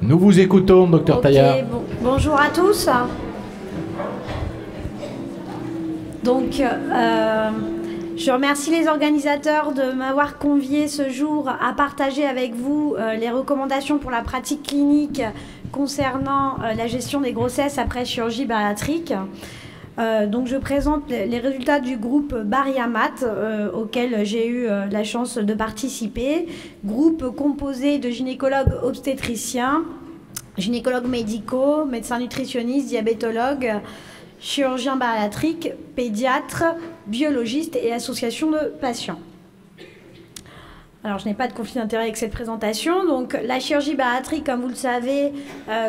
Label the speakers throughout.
Speaker 1: Nous vous écoutons, docteur Taillard.
Speaker 2: Bonjour à tous. Donc, je remercie les organisateurs de m'avoir convié ce jour à partager avec vous les recommandations pour la pratique clinique concernant la gestion des grossesses après chirurgie bariatrique. Donc je présente les résultats du groupe Bariamat auquel j'ai eu la chance de participer. Groupe composé de gynécologues obstétriciens, gynécologues médicaux, médecins nutritionnistes, diabétologues, chirurgiens bariatriques, pédiatres, biologistes et associations de patients. Alors, je n'ai pas de conflit d'intérêt avec cette présentation. Donc, la chirurgie bariatrique, comme vous le savez,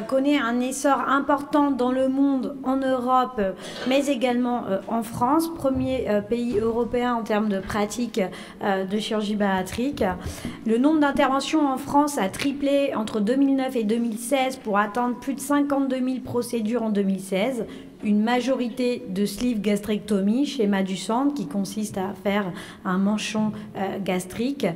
Speaker 2: connaît un essor important dans le monde, en Europe, mais également en France, premier pays européen en termes de pratique de chirurgie bariatrique. Le nombre d'interventions en France a triplé entre 2009 et 2016 pour atteindre plus de 52 000 procédures en 2016. Une majorité de sleeve gastrectomie, schéma du centre, qui consiste à faire un manchon gastrique,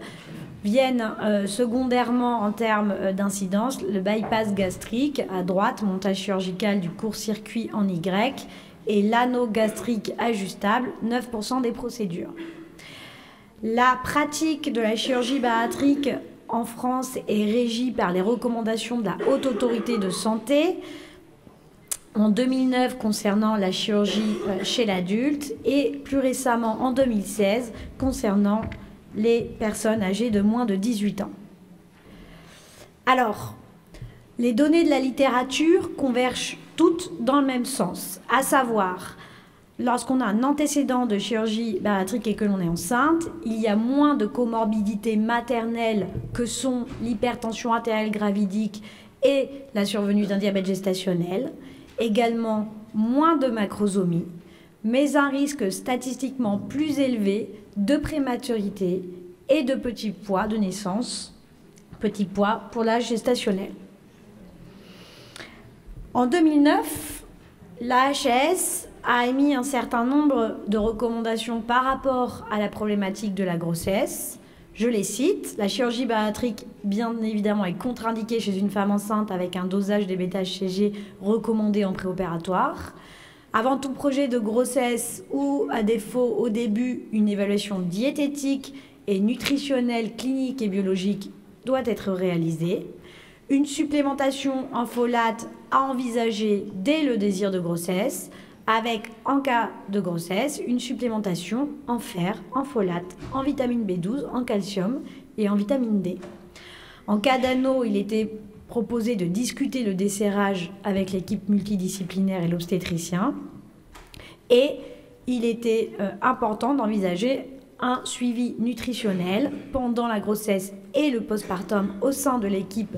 Speaker 2: viennent secondairement en termes d'incidence le bypass gastrique à droite, montage chirurgical du court-circuit en Y, et l'anneau gastrique ajustable, 9% des procédures. La pratique de la chirurgie bariatrique en France est régie par les recommandations de la Haute Autorité de Santé, en 2009 concernant la chirurgie chez l'adulte et plus récemment en 2016 concernant les personnes âgées de moins de 18 ans. Alors, les données de la littérature convergent toutes dans le même sens, à savoir, lorsqu'on a un antécédent de chirurgie bariatrique et que l'on est enceinte, il y a moins de comorbidités maternelles que sont l'hypertension artérielle gravidique et la survenue d'un diabète gestationnel. Également moins de macrosomie, mais un risque statistiquement plus élevé de prématurité et de petit poids de naissance, petit poids pour l'âge gestationnel. En 2009, la HAS a émis un certain nombre de recommandations par rapport à la problématique de la grossesse. Je les cite. La chirurgie bariatrique, bien évidemment, est contre-indiquée chez une femme enceinte avec un dosage des bêta-HCG recommandé en préopératoire. Avant tout projet de grossesse ou, à défaut, au début, une évaluation diététique et nutritionnelle, clinique et biologique doit être réalisée. Une supplémentation en folate à envisager dès le désir de grossesse, avec, en cas de grossesse, une supplémentation en fer, en folate, en vitamine B12, en calcium et en vitamine D. En cas d'anneau, il était proposé de discuter le desserrage avec l'équipe multidisciplinaire et l'obstétricien. Et il était important d'envisager un suivi nutritionnel pendant la grossesse et le postpartum au sein de l'équipe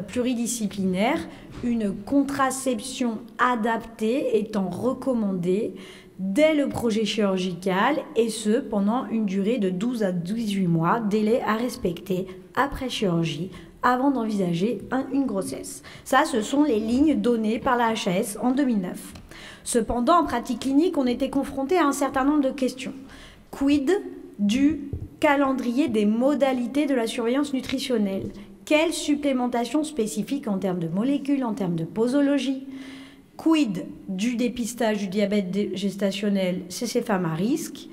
Speaker 2: pluridisciplinaire, une contraception adaptée étant recommandée dès le projet chirurgical et ce pendant une durée de 12 à 18 mois, délai à respecter après chirurgie avant d'envisager une grossesse. Ça, ce sont les lignes données par la HAS en 2009. Cependant, en pratique clinique, on était confronté à un certain nombre de questions. Quid du calendrier des modalités de la surveillance nutritionnelle? Quelle supplémentation spécifique en termes de molécules, en termes de posologie? Quid du dépistage du diabète gestationnel chez ces femmes à risque?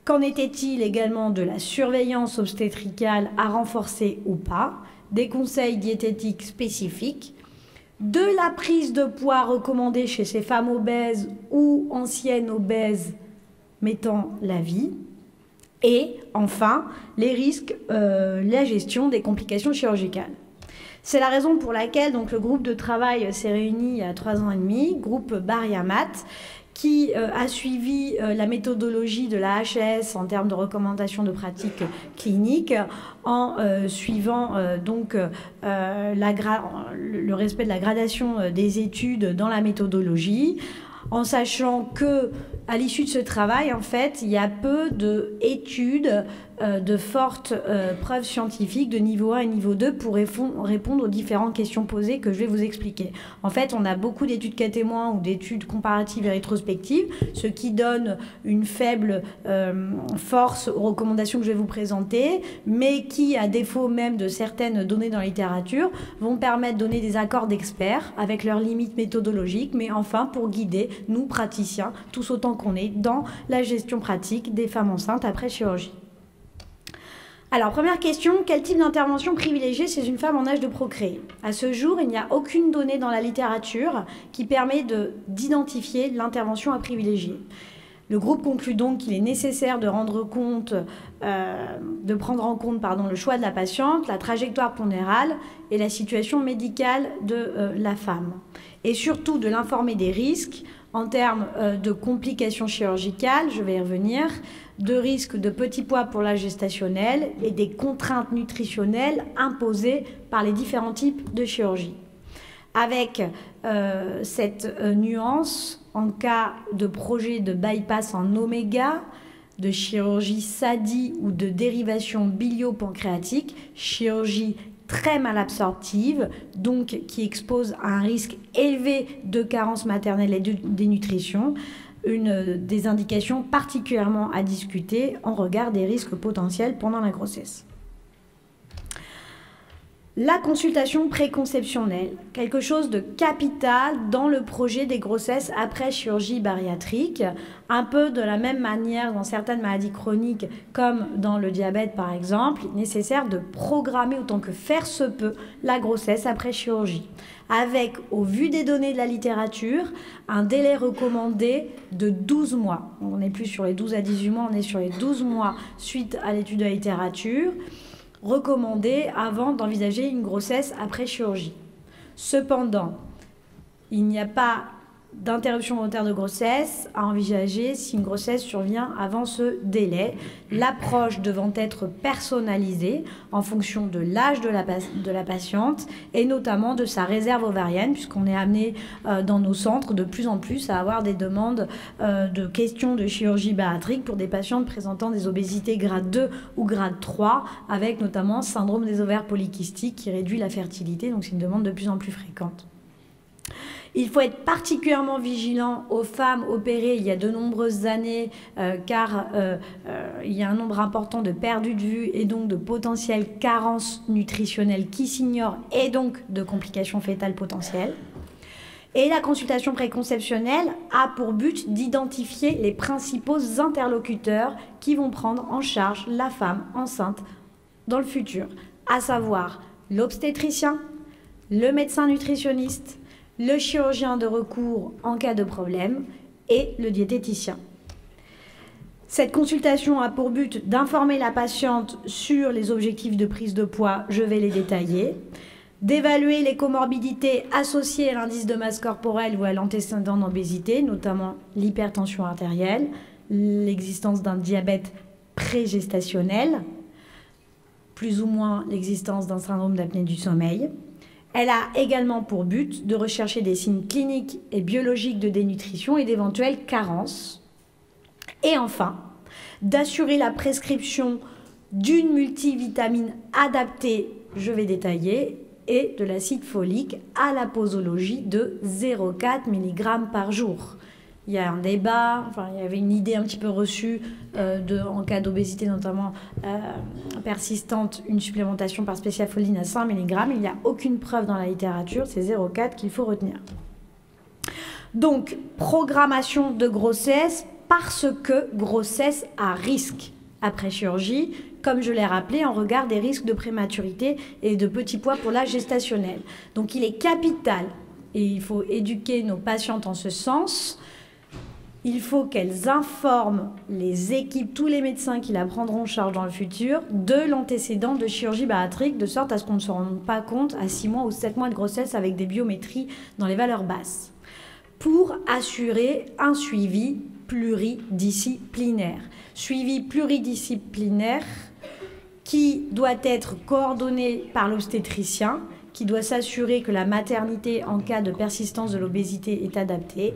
Speaker 2: Qu'en était-il également de la surveillance obstétricale à renforcer ou pas? Des conseils diététiques spécifiques? De la prise de poids recommandée chez ces femmes obèses ou anciennes obèses mettant la vie? Et enfin, les risques, la gestion des complications chirurgicales. C'est la raison pour laquelle donc, le groupe de travail s'est réuni il y a 3 ans et demi, groupe Bariamat, qui a suivi la méthodologie de la HAS en termes de recommandations de pratique clinique en suivant donc le respect de la gradation des études dans la méthodologie, en sachant que à l'issue de ce travail, en fait, il y a peu d'études de fortes preuves scientifiques de niveau 1 et niveau 2 pour répondre aux différentes questions posées que je vais vous expliquer. En fait, on a beaucoup d'études cas témoins ou d'études comparatives et rétrospectives, ce qui donne une faible force aux recommandations que je vais vous présenter, mais qui, à défaut même de certaines données dans la littérature, vont permettre de donner des accords d'experts avec leurs limites méthodologiques, mais enfin pour guider nous, praticiens, tous autant qu'on est, dans la gestion pratique des femmes enceintes après chirurgie. Alors, première question, quel type d'intervention privilégier chez une femme en âge de procréer? À ce jour, il n'y a aucune donnée dans la littérature qui permet d'identifier l'intervention à privilégier. Le groupe conclut donc qu'il est nécessaire de prendre en compte le choix de la patiente, la trajectoire pondérale et la situation médicale de la femme. Et surtout de l'informer des risques en termes de complications chirurgicales, je vais y revenir, de risques de petits poids pour l'âge gestationnel et des contraintes nutritionnelles imposées par les différents types de chirurgie. Avec cette nuance, en cas de projet de bypass en oméga, de chirurgie SADI ou de dérivation bilio-pancréatique, chirurgie très mal absorptive, donc qui expose à un risque élevé de carence maternelle et de dénutrition, une des indications particulièrement à discuter en regard des risques potentiels pendant la grossesse. La consultation préconceptionnelle, quelque chose de capital dans le projet des grossesses après chirurgie bariatrique, un peu de la même manière dans certaines maladies chroniques comme dans le diabète par exemple, il est nécessaire de programmer autant que faire se peut la grossesse après chirurgie, avec, au vu des données de la littérature, un délai recommandé de 12 mois. On n'est plus sur les 12 à 18 mois, on est sur les 12 mois suite à l'étude de la littérature, recommandé avant d'envisager une grossesse après chirurgie. Cependant, il n'y a pas d'interruption volontaire de grossesse à envisager si une grossesse survient avant ce délai, l'approche devant être personnalisée en fonction de l'âge de la patiente et notamment de sa réserve ovarienne, puisqu'on est amené dans nos centres de plus en plus à avoir des demandes de questions de chirurgie bariatrique pour des patientes présentant des obésités grade 2 ou grade 3, avec notamment syndrome des ovaires polykystiques qui réduit la fertilité, donc c'est une demande de plus en plus fréquente. Il faut être particulièrement vigilant aux femmes opérées il y a de nombreuses années car il y a un nombre important de perdus de vue et donc de potentielles carences nutritionnelles qui s'ignorent et donc de complications fétales potentielles. Et la consultation préconceptionnelle a pour but d'identifier les principaux interlocuteurs qui vont prendre en charge la femme enceinte dans le futur, à savoir l'obstétricien, le médecin nutritionniste, le chirurgien de recours en cas de problème et le diététicien. Cette consultation a pour but d'informer la patiente sur les objectifs de prise de poids, je vais les détailler, d'évaluer les comorbidités associées à l'indice de masse corporelle ou à l'antécédent d'obésité, notamment l'hypertension artérielle, l'existence d'un diabète prégestationnel, plus ou moins l'existence d'un syndrome d'apnée du sommeil. Elle a également pour but de rechercher des signes cliniques et biologiques de dénutrition et d'éventuelles carences. Et enfin, d'assurer la prescription d'une multivitamine adaptée, je vais détailler, et de l'acide folique à la posologie de 0,4 mg par jour. Il y a un débat, enfin, il y avait une idée un petit peu reçue en cas d'obésité notamment persistante, une supplémentation par spéciafoline à 5 mg. Il n'y a aucune preuve dans la littérature, c'est 0,4 qu'il faut retenir. Donc, programmation de grossesse parce que grossesse à risque après chirurgie, comme je l'ai rappelé, en regard des risques de prématurité et de petits poids pour l'âge gestationnel. Donc, il est capital, et il faut éduquer nos patientes en ce sens. Il faut qu'elles informent les équipes, tous les médecins qui la prendront en charge dans le futur, de l'antécédent de chirurgie bariatrique, de sorte à ce qu'on ne se rende pas compte à 6 mois ou 7 mois de grossesse avec des biométries dans les valeurs basses, pour assurer un suivi pluridisciplinaire. Suivi pluridisciplinaire qui doit être coordonné par l'obstétricien, qui doit s'assurer que la maternité en cas de persistance de l'obésité est adaptée,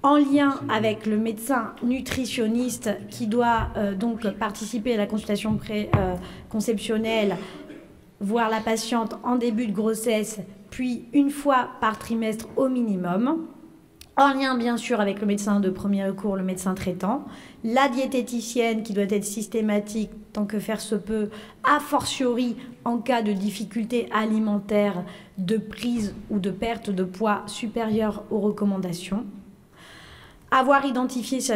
Speaker 2: en lien avec le médecin nutritionniste qui doit donc participer à la consultation préconceptionnelle, voir la patiente en début de grossesse, puis une fois par trimestre au minimum, en lien bien sûr avec le médecin de premier recours, le médecin traitant, la diététicienne qui doit être systématique tant que faire se peut, a fortiori en cas de difficulté alimentaire, de prise ou de perte de poids supérieure aux recommandations. Avoir identifié, ça,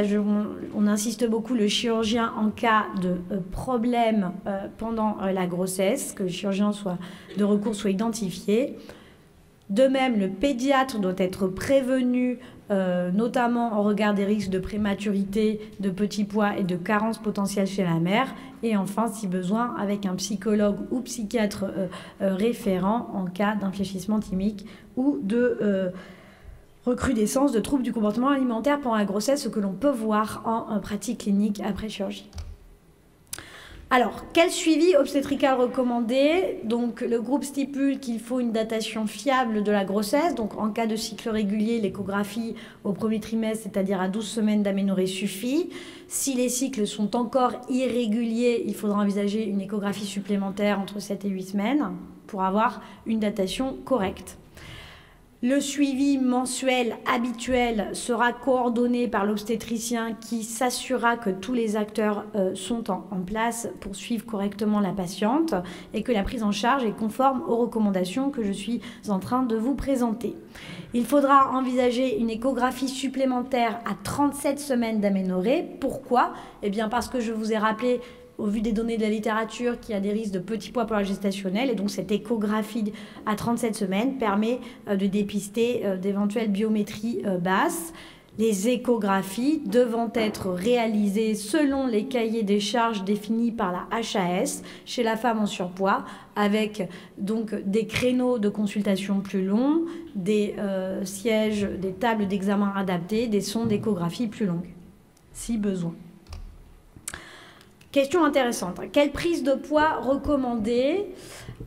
Speaker 2: on insiste beaucoup, le chirurgien en cas de problème pendant la grossesse, que le chirurgien de recours soit identifié. De même, le pédiatre doit être prévenu, notamment au regard des risques de prématurité, de petit poids et de carence potentielle chez la mère. Et enfin, si besoin, avec un psychologue ou psychiatre référent en cas d'infléchissement thymique ou de recrudescence de troubles du comportement alimentaire pendant la grossesse, ce que l'on peut voir en pratique clinique après chirurgie. Alors, quel suivi obstétrical recommandé? Donc, le groupe stipule qu'il faut une datation fiable de la grossesse. Donc, en cas de cycle régulier, l'échographie au premier trimestre, c'est-à-dire à 12 semaines d'aménorrhée, suffit. Si les cycles sont encore irréguliers, il faudra envisager une échographie supplémentaire entre 7 et 8 semaines pour avoir une datation correcte. Le suivi mensuel habituel sera coordonné par l'obstétricien qui s'assurera que tous les acteurs sont en place pour suivre correctement la patiente et que la prise en charge est conforme aux recommandations que je suis en train de vous présenter. Il faudra envisager une échographie supplémentaire à 37 semaines d'aménorrhée. Pourquoi? Eh bien parce que je vous ai rappelé, au vu des données de la littérature, qu'il y a des risques de petit poids pour la gestationnelle. Et donc, cette échographie à 37 semaines permet de dépister d'éventuelles biométries basses. Les échographies devant être réalisées selon les cahiers des charges définis par la HAS chez la femme en surpoids, avec donc des créneaux de consultation plus longs, des sièges, des tables d'examen adaptées, des sondes d'échographie plus longues, si besoin. Question intéressante. Quelle prise de poids recommandée?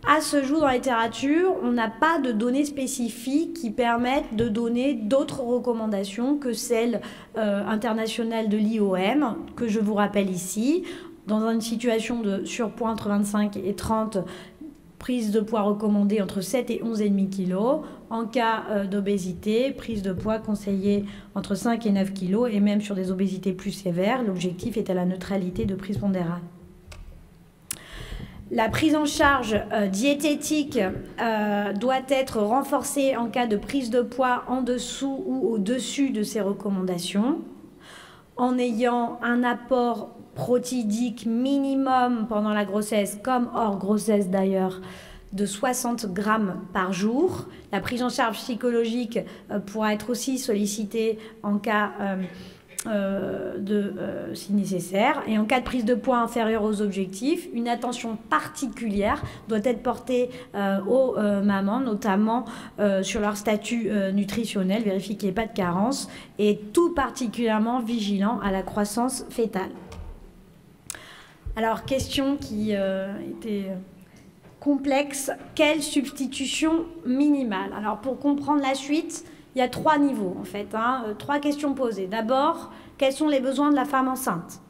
Speaker 2: À ce jour, dans la littérature, on n'a pas de données spécifiques qui permettent de donner d'autres recommandations que celles internationales de l'IOM, que je vous rappelle ici. Dans une situation de surpoids entre 25 et 30, prise de poids recommandée entre 7 et 11,5 kg. En cas d'obésité, prise de poids conseillée entre 5 et 9 kg. Et même sur des obésités plus sévères, l'objectif est à la neutralité de prise pondérale. La prise en charge diététique doit être renforcée en cas de prise de poids en dessous ou au-dessus de ces recommandations, en ayant un apport protidique minimum pendant la grossesse, comme hors grossesse d'ailleurs, de 60 grammes par jour. La prise en charge psychologique pourra être aussi sollicitée en cas si nécessaire. Et en cas de prise de poids inférieure aux objectifs, une attention particulière doit être portée aux mamans, notamment sur leur statut nutritionnel, vérifier qu'il n'y ait pas de carence, et tout particulièrement vigilant à la croissance fœtale. Alors, question qui était complexe, quelle substitution minimale? Alors, pour comprendre la suite, il y a 3 niveaux, en fait, 3 questions posées. D'abord, quels sont les besoins de la femme enceinte?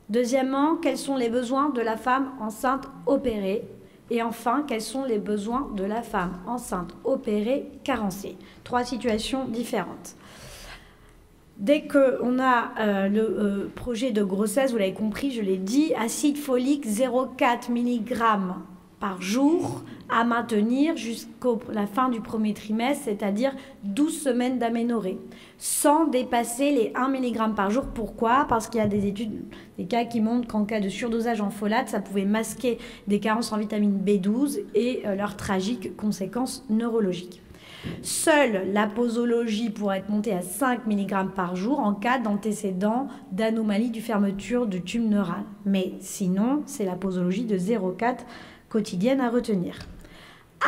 Speaker 2: Deuxièmement, quels sont les besoins de la femme enceinte opérée? Et enfin, quels sont les besoins de la femme enceinte opérée carencée? 3 situations différentes. Dès qu'on a le projet de grossesse, vous l'avez compris, je l'ai dit, acide folique 0,4 mg par jour à maintenir jusqu'à la fin du premier trimestre, c'est-à-dire 12 semaines d'aménorrhée, sans dépasser les 1 mg par jour. Pourquoi? Parce qu'il y a des études, des cas qui montrent qu'en cas de surdosage en folate, ça pouvait masquer des carences en vitamine B12 et leurs tragiques conséquences neurologiques. Seule la posologie pourrait être montée à 5 mg par jour en cas d'antécédent d'anomalie du fermeture du tube neural. Mais sinon, c'est la posologie de 0,4 quotidienne à retenir.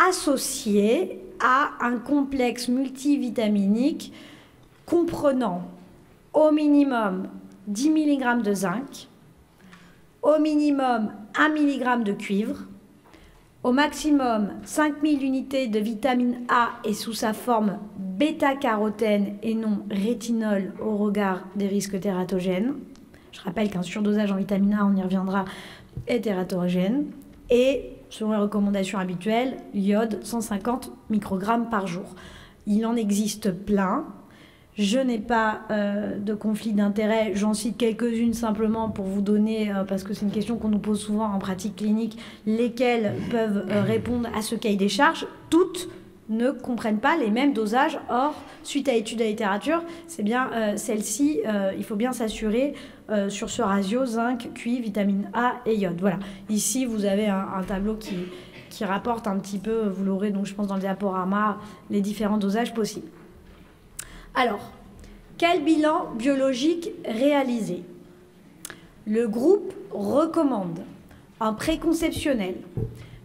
Speaker 2: Associée à un complexe multivitaminique comprenant au minimum 10 mg de zinc, au minimum 1 mg de cuivre, au maximum 5000 unités de vitamine A et sous sa forme bêta-carotène et non rétinol au regard des risques tératogènes. Je rappelle qu'un surdosage en vitamine A, on y reviendra, est tératogène. Et selon les recommandations habituelles, l'iode 150 microgrammes par jour. Il en existe plein. Je n'ai pas de conflit d'intérêt. J'en cite quelques-unes simplement pour vous donner, parce que c'est une question qu'on nous pose souvent en pratique clinique, lesquelles peuvent répondre à ce cahier des charges. Toutes ne comprennent pas les mêmes dosages. Or, suite à étude de la littérature, c'est bien celle-ci, il faut bien s'assurer sur ce ratio zinc, cuivre, vitamine A et iode. Voilà. Ici, vous avez un tableau qui rapporte un petit peu, vous l'aurez donc je pense dans le diaporama, les différents dosages possibles. Alors, quel bilan biologique réalisé? Le groupe recommande en préconceptionnel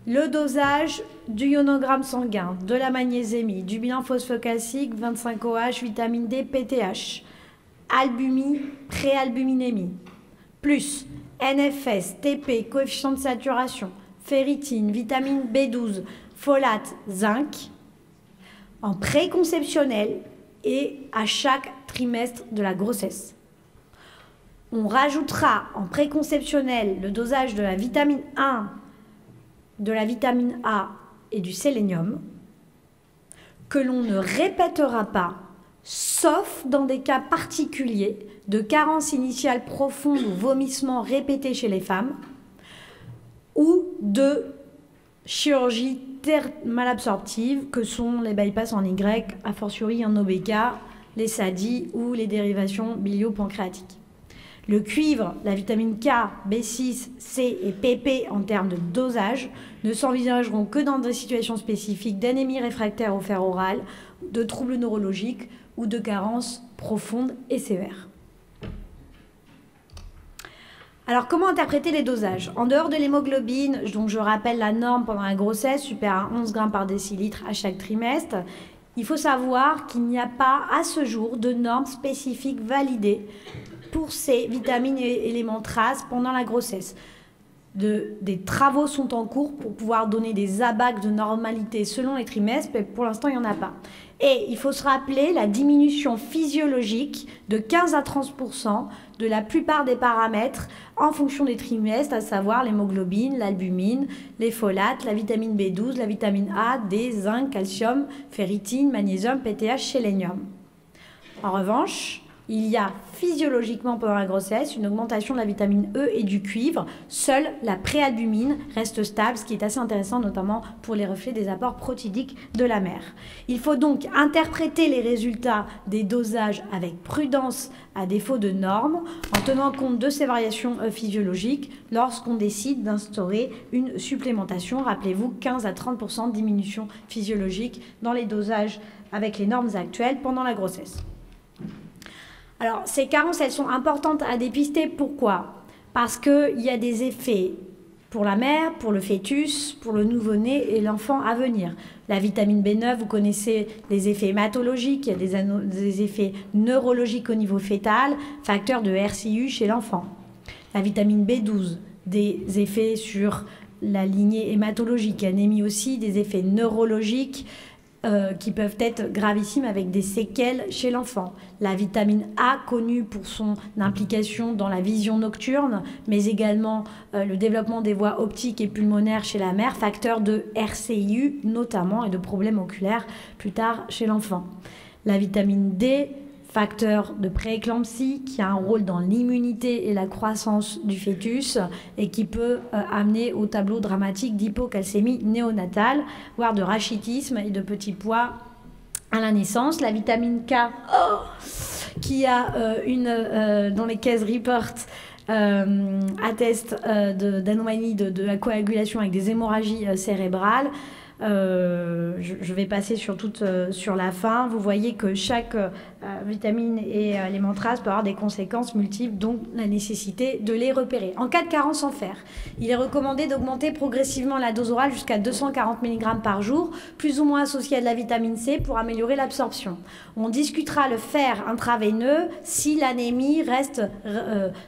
Speaker 2: le dosage du ionogramme sanguin, de la magnésémie, du bilan phosphocalcique, 25OH, vitamine D, PTH, albumie, préalbuminémie, plus NFS, TP, coefficient de saturation, ferritine, vitamine B12, folate, zinc, en préconceptionnel et à chaque trimestre de la grossesse. On rajoutera en préconceptionnel le dosage de la vitamine 1, de la vitamine A et du sélénium, que l'on ne répétera pas, sauf dans des cas particuliers de carence initiale profonde ou vomissement répété chez les femmes, ou de chirurgie malabsorptive, que sont les bypass en Y, a fortiori en OBK, les SADI ou les dérivations bilio-pancréatiques. Le cuivre, la vitamine K, B6, C et PP en termes de dosage ne s'envisageront que dans des situations spécifiques d'anémie réfractaire au fer oral, de troubles neurologiques ou de carences profondes et sévères. Alors, comment interpréter les dosages? En dehors de l'hémoglobine, dont je rappelle la norme pendant la grossesse, supérieure à 11 grammes par décilitre à chaque trimestre, il faut savoir qu'il n'y a pas à ce jour de normes spécifiques validées pour ces vitamines et éléments traces pendant la grossesse. Des travaux sont en cours pour pouvoir donner des abacs de normalité selon les trimestres, mais pour l'instant, il n'y en a pas. Et il faut se rappeler la diminution physiologique de 15 à 30% de la plupart des paramètres en fonction des trimestres, à savoir l'hémoglobine, l'albumine, les folates, la vitamine B12, la vitamine A, D, zinc, calcium, ferritine, magnésium, PTH, sélénium. En revanche, il y a physiologiquement pendant la grossesse une augmentation de la vitamine E et du cuivre. Seule la préalbumine reste stable, ce qui est assez intéressant notamment pour les reflets des apports protidiques de la mère. Il faut donc interpréter les résultats des dosages avec prudence à défaut de normes, en tenant compte de ces variations physiologiques lorsqu'on décide d'instaurer une supplémentation. Rappelez-vous, 15 à 30% de diminution physiologique dans les dosages avec les normes actuelles pendant la grossesse. Alors, ces carences, elles sont importantes à dépister. Pourquoi? Parce qu'il y a des effets pour la mère, pour le fœtus, pour le nouveau-né et l'enfant à venir. La vitamine B9, vous connaissez les effets hématologiques, il y a des effets neurologiques au niveau fœtal, facteur de RCU chez l'enfant. La vitamine B12, des effets sur la lignée hématologique, anémie aussi, des effets neurologiques, qui peuvent être gravissimes avec des séquelles chez l'enfant. La vitamine A, connue pour son implication dans la vision nocturne, mais également le développement des voies optiques et pulmonaires chez la mère, facteur de RCIU notamment et de problèmes oculaires plus tard chez l'enfant. La vitamine D, facteur de prééclampsie qui a un rôle dans l'immunité et la croissance du fœtus et qui peut amener au tableau dramatique d'hypocalcémie néonatale, voire de rachitisme et de petits pois à la naissance. La vitamine K qui a dont les cases report attestent d'anomalies de la coagulation avec des hémorragies cérébrales. Je vais passer sur la fin. Vous voyez que chaque vitamine et élément trace peut avoir des conséquences multiples, donc la nécessité de les repérer. En cas de carence en fer, il est recommandé d'augmenter progressivement la dose orale jusqu'à 240 mg par jour, plus ou moins associée à de la vitamine C pour améliorer l'absorption. On discutera le fer intraveineux si l'anémie reste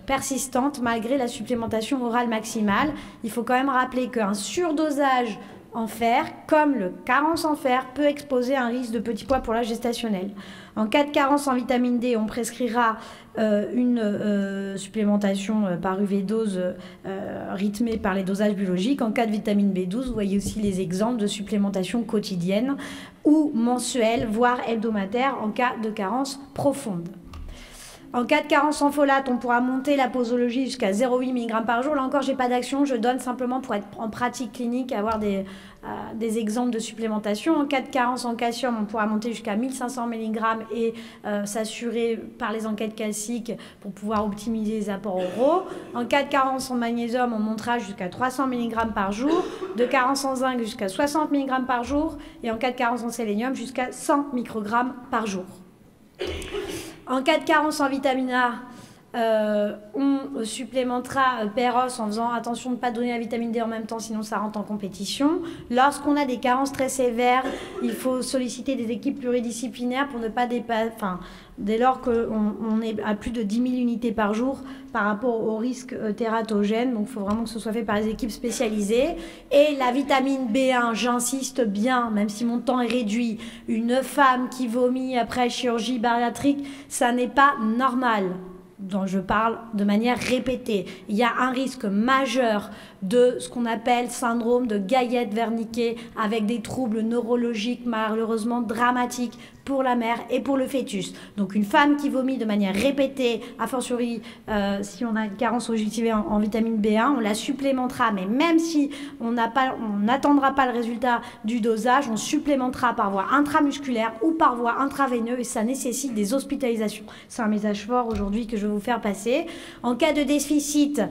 Speaker 2: persistante malgré la supplémentation orale maximale. Il faut quand même rappeler qu'un surdosage en fer, comme le carence en fer, peut exposer un risque de petit poids pour l'âge gestationnel. En cas de carence en vitamine D, on prescrira une supplémentation par UV dose rythmée par les dosages biologiques. En cas de vitamine B12, vous voyez aussi les exemples de supplémentation quotidienne ou mensuelle, voire hebdomadaire en cas de carence profonde. En cas de carence en folate, on pourra monter la posologie jusqu'à 0,8 mg par jour. Là encore, je n'ai pas d'action, je donne simplement pour être en pratique clinique, avoir des exemples de supplémentation. En cas de carence en calcium, on pourra monter jusqu'à 1500 mg et s'assurer par les enquêtes calciques pour pouvoir optimiser les apports oraux. En cas de carence en magnésium, on montera jusqu'à 300 mg par jour. De carence en zinc, jusqu'à 60 mg par jour. Et en cas de carence en sélénium, jusqu'à 100 microgrammes par jour. En cas de carence en vitamine A, on supplémentera Péros en faisant attention de ne pas donner la vitamine D en même temps, sinon ça rentre en compétition. Lorsqu'on a des carences très sévères, il faut solliciter des équipes pluridisciplinaires pour ne pas dépasser, dès lors qu'on est à plus de 10 000 unités par jour par rapport au risque tératogène. Donc il faut vraiment que ce soit fait par les équipes spécialisées. Et la vitamine B1, j'insiste bien, même si mon temps est réduit, une femme qui vomit après chirurgie bariatrique, ça n'est pas normal. Dont je parle de manière répétée. Il y a un risque majeur de ce qu'on appelle syndrome de Gayet-Wernicke avec des troubles neurologiques malheureusement dramatiques pour la mère et pour le fœtus. Donc une femme qui vomit de manière répétée, a fortiori si on a une carence objective en vitamine B1, on la supplémentera, mais même si on n'attendra pas le résultat du dosage, on supplémentera par voie intramusculaire ou par voie intraveineuse et ça nécessite des hospitalisations. C'est un message fort aujourd'hui que je vais vous faire passer. En cas de déficit,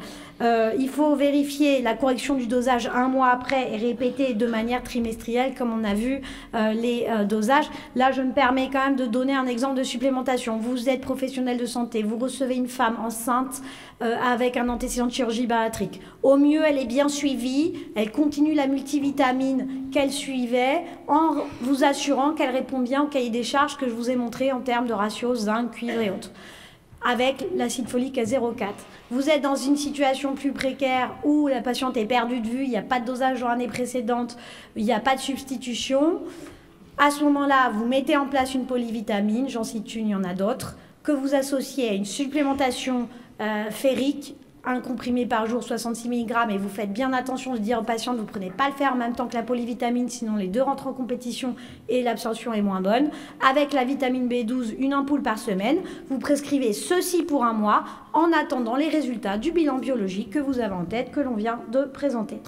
Speaker 2: il faut vérifier la correction du dosage un mois après et répéter de manière trimestrielle comme on a vu les dosages. Là, je me permets quand même de donner un exemple de supplémentation. Vous êtes professionnel de santé, vous recevez une femme enceinte avec un antécédent de chirurgie bariatrique. Au mieux, elle est bien suivie, elle continue la multivitamine qu'elle suivait en vous assurant qu'elle répond bien au cahier des charges que je vous ai montré en termes de ratio zinc, cuivre et autres, avec l'acide folique à 0,4. Vous êtes dans une situation plus précaire où la patiente est perdue de vue, il n'y a pas de dosage dans l'année précédente, il n'y a pas de substitution. À ce moment-là, vous mettez en place une polyvitamine, j'en cite une, il y en a d'autres, que vous associez à une supplémentation ferrique, un comprimé par jour, 66 mg, et vous faites bien attention de dire aux patients vous ne prenez pas le fer en même temps que la polyvitamine, sinon les deux rentrent en compétition et l'absorption est moins bonne. Avec la vitamine B12, une ampoule par semaine, vous prescrivez ceci pour un mois en attendant les résultats du bilan biologique que vous avez en tête, que l'on vient de présenter.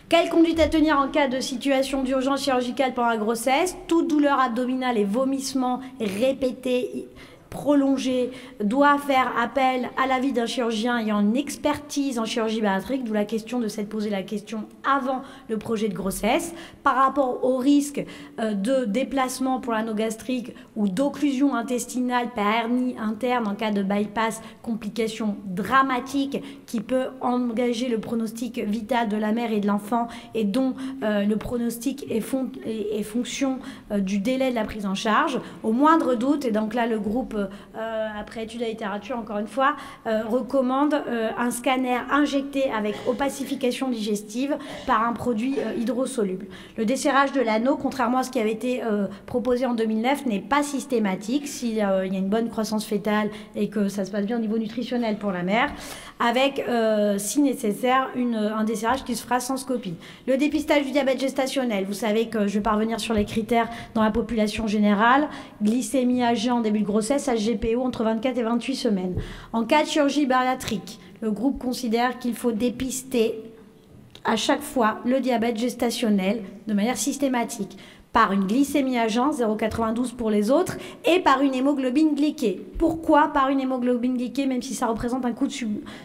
Speaker 2: Quelle conduite à tenir en cas de situation d'urgence chirurgicale pendant la grossesse? Toute douleur abdominale et vomissement répétés prolongé doit faire appel à l'avis d'un chirurgien ayant une expertise en chirurgie bariatrique, d'où la question de s'être posé la question avant le projet de grossesse. Par rapport au risque de déplacement pour l'anneau gastrique ou d'occlusion intestinale par hernie interne en cas de bypass, complication dramatique qui peut engager le pronostic vital de la mère et de l'enfant et dont le pronostic est fonction du délai de la prise en charge. Au moindre doute, et donc là le groupe après étude de la littérature, encore une fois, recommande un scanner injecté avec opacification digestive par un produit hydrosoluble. Le desserrage de l'anneau, contrairement à ce qui avait été proposé en 2009, n'est pas systématique s'il y a une bonne croissance fœtale et que ça se passe bien au niveau nutritionnel pour la mère, avec, si nécessaire, un desserrage qui se fera sans scopie. Le dépistage du diabète gestationnel, vous savez que je vais parvenir sur les critères dans la population générale, glycémie à jeun en début de grossesse, HGPO entre 24 et 28 semaines. En cas de chirurgie bariatrique, le groupe considère qu'il faut dépister à chaque fois le diabète gestationnel de manière systématique par une glycémie à jeun, 0,92 pour les autres, et par une hémoglobine glyquée. Pourquoi par une hémoglobine glyquée, même si ça représente un coût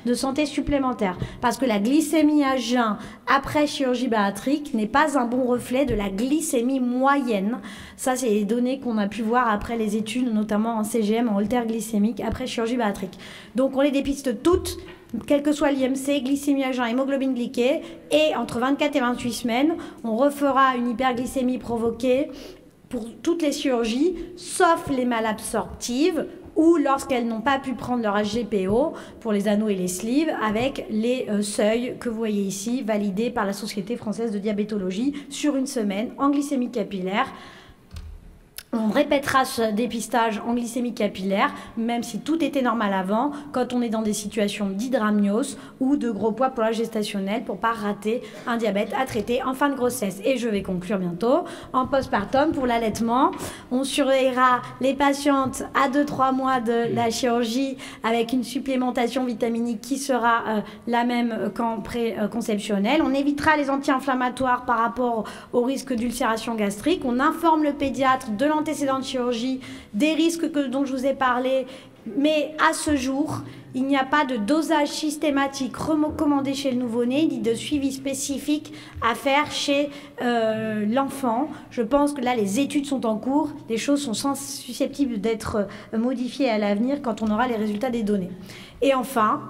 Speaker 2: de santé supplémentaire? Parce que la glycémie à jeun après chirurgie bariatrique n'est pas un bon reflet de la glycémie moyenne. Ça, c'est les données qu'on a pu voir après les études, notamment en CGM, en holter glycémique, après chirurgie bariatrique. Donc, on les dépiste toutes, quel que soit l'IMC, glycémie à jeun, hémoglobine glyquée, et entre 24 et 28 semaines, on refera une hyperglycémie provoquée pour toutes les chirurgies, sauf les malabsorptives, ou lorsqu'elles n'ont pas pu prendre leur HGPO pour les anneaux et les sleeves, avec les seuils que vous voyez ici, validés par la Société française de diabétologie sur une semaine en glycémie capillaire. On répétera ce dépistage en glycémie capillaire, même si tout était normal avant, quand on est dans des situations d'hydramnios ou de gros poids pour la gestationnelle, pour ne pas rater un diabète à traiter en fin de grossesse. Et je vais conclure bientôt. En postpartum, pour l'allaitement, on surveillera les patientes à 2-3 mois de la chirurgie avec une supplémentation vitaminique qui sera la même qu'en pré-conceptionnel. On évitera les anti-inflammatoires par rapport au risque d'ulcération gastrique. On informe le pédiatre de l'antécédent de chirurgie, des risques dont je vous ai parlé, mais à ce jour, il n'y a pas de dosage systématique recommandé chez le nouveau-né, ni de suivi spécifique à faire chez l'enfant. Je pense que là, les études sont en cours, les choses sont susceptibles d'être modifiées à l'avenir quand on aura les résultats des données. Et enfin,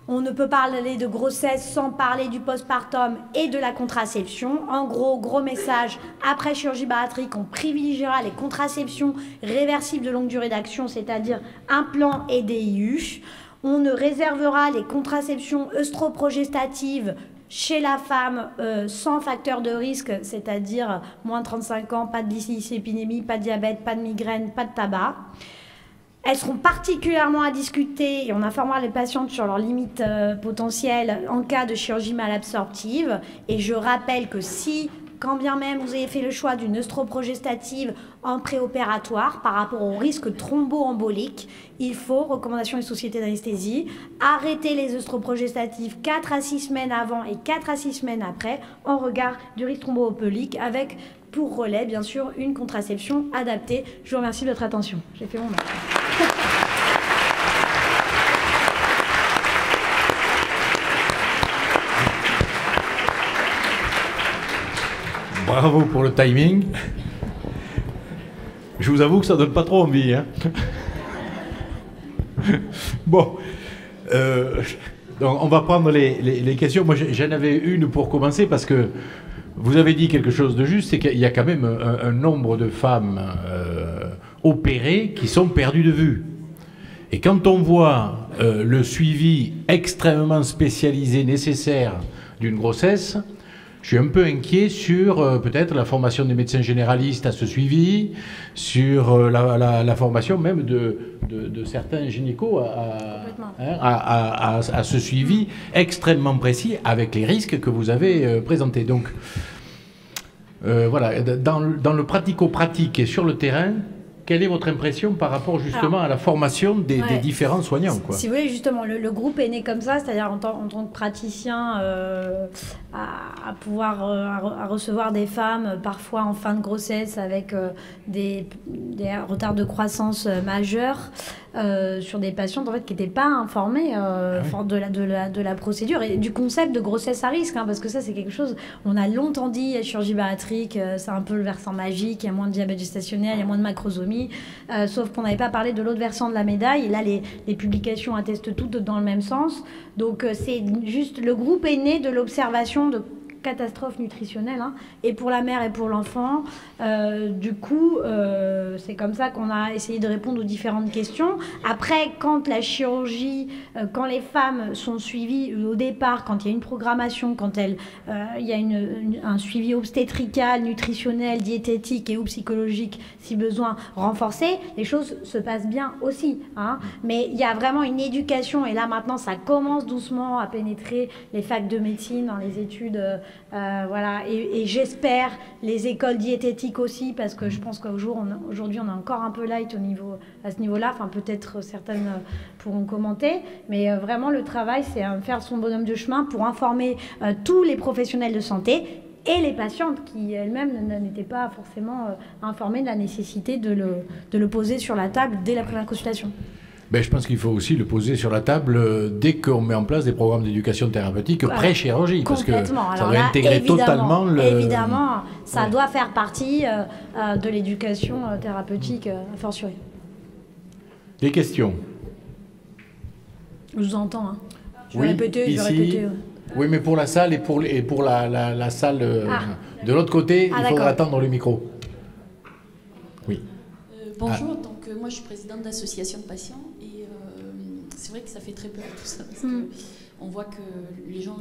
Speaker 2: on ne peut parler de grossesse sans parler du postpartum et de la contraception. En gros message, après chirurgie bariatrique, on privilégiera les contraceptions réversibles de longue durée d'action, c'est-à-dire implants et DIU. On ne réservera les contraceptions œstroprogestatives chez la femme sans facteur de risque, c'est-à-dire moins de 35 ans, pas de dyslipidémie, pas de diabète, pas de migraine, pas de tabac. Elles seront particulièrement à discuter et on informera les patientes sur leurs limites potentielles en cas de chirurgie malabsorptive. Et je rappelle que si, quand bien même vous avez fait le choix d'une œstroprogestative en préopératoire par rapport au risque thromboembolique, il faut, recommandation des sociétés d'anesthésie, arrêter les œstroprogestatives 4 à 6 semaines avant et 4 à 6 semaines après en regard du risque thromboembolique avec pour relais, bien sûr, une contraception adaptée. Je vous remercie de votre attention. J'ai fait mon max.
Speaker 1: Bravo pour le timing. Je vous avoue que ça donne pas trop envie. Hein. Bon, donc on va prendre les questions. Moi, j'en avais une pour commencer parce que vous avez dit quelque chose de juste, c'est qu'il y a quand même un nombre de femmes opérées qui sont perdues de vue. Et quand on voit le suivi extrêmement spécialisé nécessaire d'une grossesse, je suis un peu inquiet sur peut-être la formation des médecins généralistes à ce suivi, sur la formation même de certains gynécos à ce suivi extrêmement précis avec les risques que vous avez présentés. Donc, voilà, dans le pratico-pratique et sur le terrain, quelle est votre impression par rapport justement à la formation des différents soignants, quoi.
Speaker 2: Si vous voulez, justement, le groupe est né comme ça, c'est-à-dire en tant que praticien à pouvoir à recevoir des femmes parfois en fin de grossesse avec des retards de croissance majeurs sur des patientes en fait, qui n'étaient pas informées de la procédure et du concept de grossesse à risque, hein, parce que ça c'est quelque chose, on a longtemps dit, la chirurgie bariatrique, c'est un peu le versant magique, il y a moins de diabète gestationnel, il y a moins de macrosomie, sauf qu'on n'avait pas parlé de l'autre versant de la médaille, et là les publications attestent toutes dans le même sens, donc c'est juste, le groupe est né de l'observation de catastrophe nutritionnelle, hein, et pour la mère et pour l'enfant. Du coup, c'est comme ça qu'on a essayé de répondre aux différentes questions. Après, quand la chirurgie, quand les femmes sont suivies au départ, quand il y a une programmation, quand il y a un suivi obstétrical, nutritionnel, diététique et ou psychologique, si besoin, renforcé, les choses se passent bien aussi, hein. Mais il y a vraiment une éducation, et là maintenant, ça commence doucement à pénétrer les facs de médecine dans les études. Voilà, et j'espère les écoles diététiques aussi, parce que je pense qu'aujourd'hui on est encore un peu light à ce niveau-là, enfin peut-être certaines pourront commenter, mais vraiment le travail c'est faire son bonhomme de chemin pour informer tous les professionnels de santé et les patientes qui elles-mêmes n'étaient pas forcément informées de la nécessité de le poser sur la table dès la première consultation.
Speaker 1: Ben, je pense qu'il faut aussi le poser sur la table dès qu'on met en place des programmes d'éducation thérapeutique pré-chirurgie, parce que ça doit intégrer totalement le...
Speaker 2: Évidemment, ça doit faire partie de l'éducation thérapeutique a fortiori.
Speaker 1: Des questions?
Speaker 2: Je vous entends. Hein. Je vais répéter. Ouais.
Speaker 1: Oui, mais pour la salle et pour la salle de l'autre côté, il faudra attendre le micro. Oui.
Speaker 3: Bonjour, donc que moi je suis présidente d'association de patients et c'est vrai que ça fait très peur tout ça parce que on voit que les gens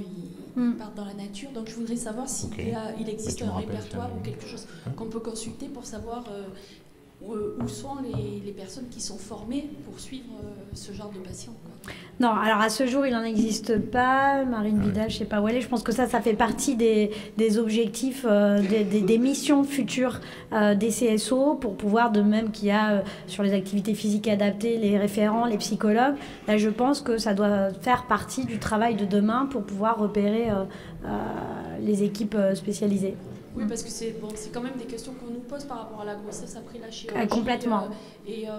Speaker 3: ils partent dans la nature. Donc je voudrais savoir s'il il existe un répertoire ou quelque chose qu'on peut consulter pour savoir où sont les personnes qui sont formées pour suivre ce genre de patients, quoi.
Speaker 2: Non, alors à ce jour, il n'en existe pas. Marine Vidal, je ne sais pas où elle est. Je pense que ça fait partie des objectifs, des missions futures des CSO pour pouvoir, de même qu'il y a sur les activités physiques adaptées, les référents, les psychologues. Là, je pense que ça doit faire partie du travail de demain pour pouvoir repérer les équipes spécialisées.
Speaker 3: Oui, parce que c'est quand même des questions qu'on nous pose par rapport à la grossesse après la chirurgie.
Speaker 2: Complètement.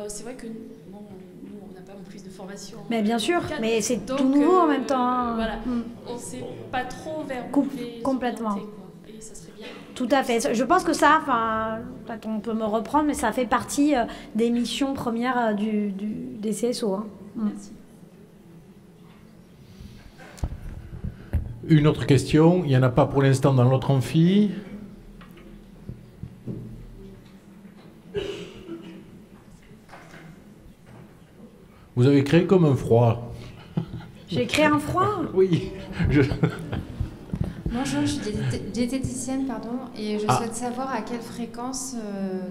Speaker 3: C'est vrai que nous, on n'a pas en plus de formation.
Speaker 2: Mais bien sûr, mais c'est tout nouveau en même temps. Hein.
Speaker 3: Voilà, on ne sait pas trop vers où les
Speaker 2: complètement.
Speaker 3: orienter, quoi. Et ça serait bien.
Speaker 2: Tout à fait. Je pense que ça, on peut me reprendre, mais ça fait partie des missions premières des CSO. Hein.
Speaker 3: Merci.
Speaker 1: Une autre question, il n'y en a pas pour l'instant dans l'autre amphi. Vous avez créé comme un froid.
Speaker 2: J'ai créé un froid ?
Speaker 1: Oui.
Speaker 4: Bonjour, je suis diététicienne, et je souhaite savoir à quelle fréquence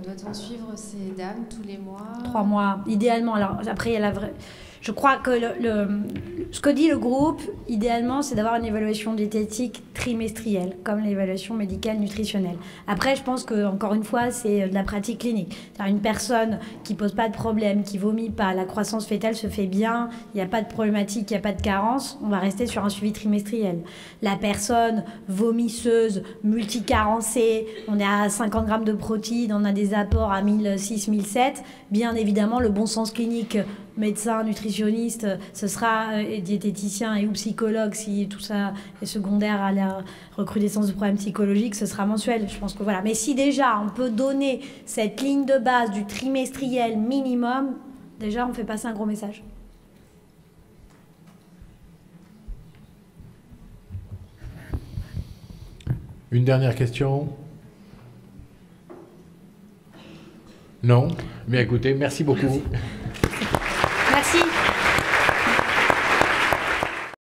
Speaker 4: doit-on suivre ces dames tous les mois ?
Speaker 2: 3 mois, idéalement. Alors après, il y a la vraie... Je crois que ce que dit le groupe, idéalement, c'est d'avoir une évaluation diététique trimestrielle, comme l'évaluation médicale nutritionnelle. Après, je pense que, encore une fois, c'est de la pratique clinique. C'est-à-dire une personne qui pose pas de problème, qui vomit pas, la croissance fœtale se fait bien, il n'y a pas de problématique, il n'y a pas de carence, on va rester sur un suivi trimestriel. La personne vomisseuse, multicarencée, on est à 50 grammes de protéines, on a des apports à 1006, 1007, bien évidemment, le bon sens clinique, médecin, nutritionniste, ce sera diététicien et ou psychologue si tout ça est secondaire à la recrudescence de problèmes psychologiques, ce sera mensuel. Je pense que voilà. Mais si déjà on peut donner cette ligne de base du trimestriel minimum, déjà on fait passer un gros message.
Speaker 1: Une dernière question ? Non ? Bien écoutez, merci beaucoup. Merci.